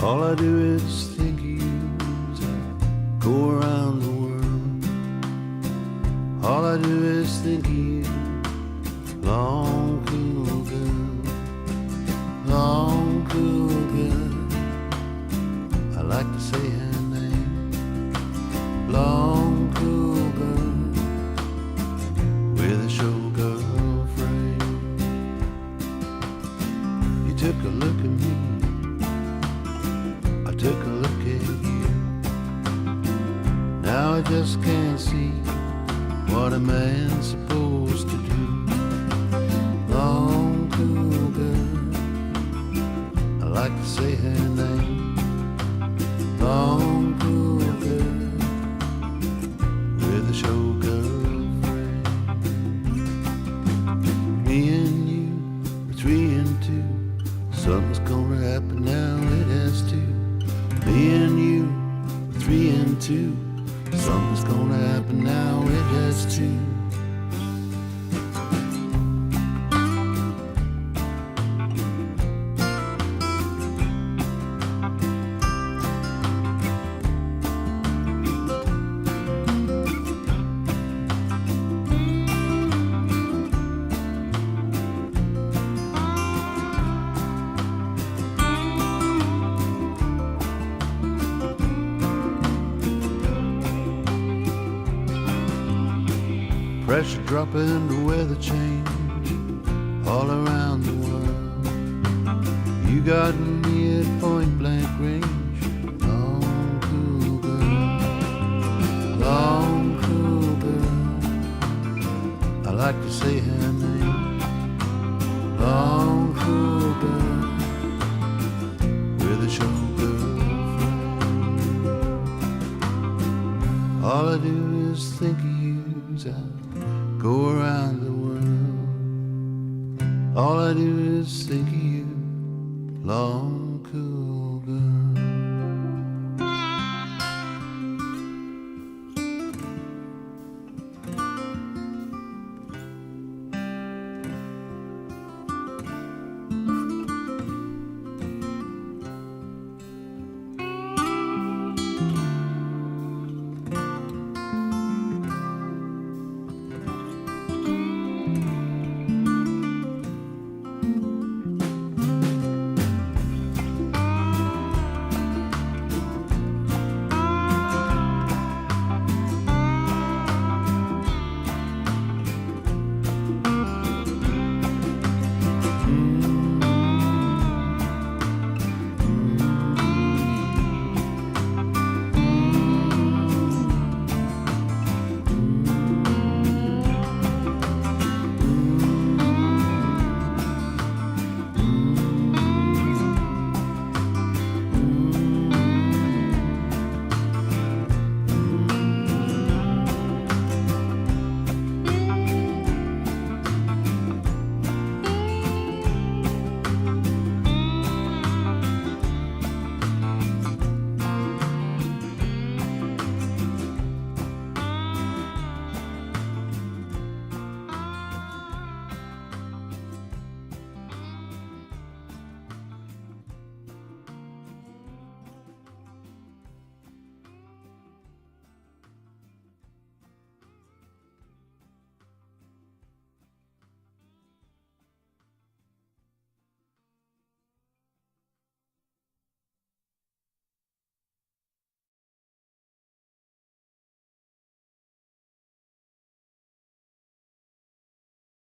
All I do is think of you as I go around the world. All I do is think of you, long cool girl, long cool girl. I like to say her name, long cool girl, with a showgirl frame. You took a look at me, I took a look at you. Now I just can't see what a man's supposed to do. Long cool girl, I like to say her name, long cool girl, with a showgirl frame. Me and you, 3 and 2, something's gonna happen now, it has to. Me and you, 3 and 2, something's gonna happen now, it has to. Pressure dropping, the weather change all around the world. You got me at point blank range, long cool girl, long cool girl. I like to say her name, long cool girl, with a showgirl frame. All I do is think of you as I go around the world. All I do is think of you, long cool